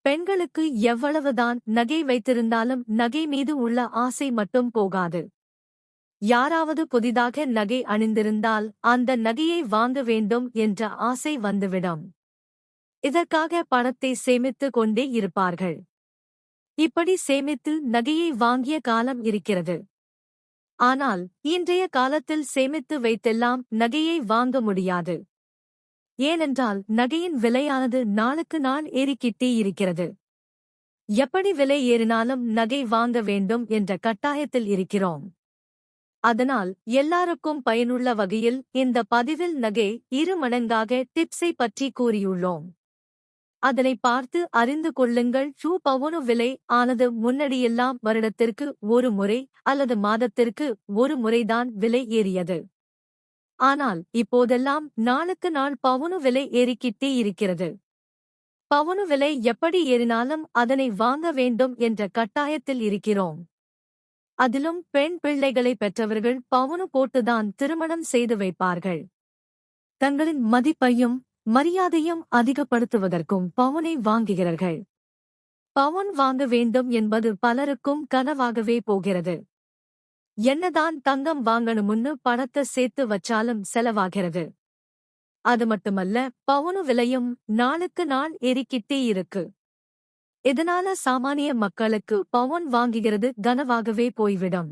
பெண்களுக்கு எவ்வளவுதான் நகை வைத்திருந்தாலும் நகை மீது உள்ள ஆசை மட்டும் போகாது. யாராவது புதிதாக நகை அணிந்திருந்தால் அந்த நகையை வாங்க வேண்டும் என்ற ஆசை வந்துவிடும். இதற்காக பணத்தை சேமித்துக் கொண்டே இருப்பார்கள். இப்படி சேமித்து நகையை வாங்கிய காலம் இருக்கிறது. ஆனால் இன்றைய காலத்தில் சேமித்து வைத்தெல்லாம் நகையை வாங்க முடியாது. ஏனென்றால் நகையின் விலையானது நாளுக்கு நாள் ஏறிக்கிட்டே இருக்கிறது. எப்படி விலை ஏறினாலும் நகை வாங்க வேண்டும் என்ற கட்டாயத்தில் இருக்கிறோம். அதனால் எல்லாருக்கும் பயனுள்ள வகையில் இந்த பதிவில் நகை 2 மடங்காக டிப்ஸை பற்றி கூறியுள்ளோம். அதனை பார்த்து அறிந்து கொள்ளுங்கள். பவுனு விலை ஆனது முன்னடியெல்லாம் வருடத்திற்கு ஒரு முறை அல்லது மாதத்திற்கு ஒரு முறைதான் விலை ஏறியது. ஆனால் இப்போதெல்லாம் நாளுக்கு நாள் பவுனு விலை ஏறிக்கிட்டே இருக்கிறது. பவுனு விலை எப்படி ஏறினாலும் அதனை வாங்க வேண்டும் என்ற கட்டாயத்தில் இருக்கிறோம். அதிலும் பெண் பிள்ளைகளை பெற்றவர்கள் பவுனு போட்டுதான் திருமணம் செய்து வைப்பார்கள். தங்களின் மதிப்பையும் மரியாதையும் அதிகப்படுத்துவதற்கும் பவுனை வாங்குகிறார்கள். பவுன் வாங்க வேண்டும் என்பது பலருக்கும் கனவாகவே போகிறது. என்னதான் தங்கம் வாங்கணும்னு பணத்தை சேர்த்து வச்சாலும் செலவாகிறது. அது மட்டுமல்ல, பவுனு விலையும் நாளுக்கு நாள் ஏறிக்கிட்டே இருக்கு. இதனால சாமானிய மக்களுக்கு பவுன் வாங்குகிறது கனவாகவே போய்விடும்.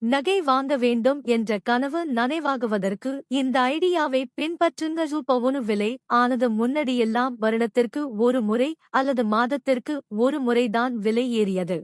நகை வாங்க வேண்டும் என்ற கனவு நனைவாகுவதற்கு இந்த ஐடியாவை பின்பற்றுங்க. பவுனு விலை ஆனது முன்னடியெல்லாம் வருடத்திற்கு ஒரு முறை அல்லது மாதத்திற்கு ஒரு முறைதான் விலை ஏறியது.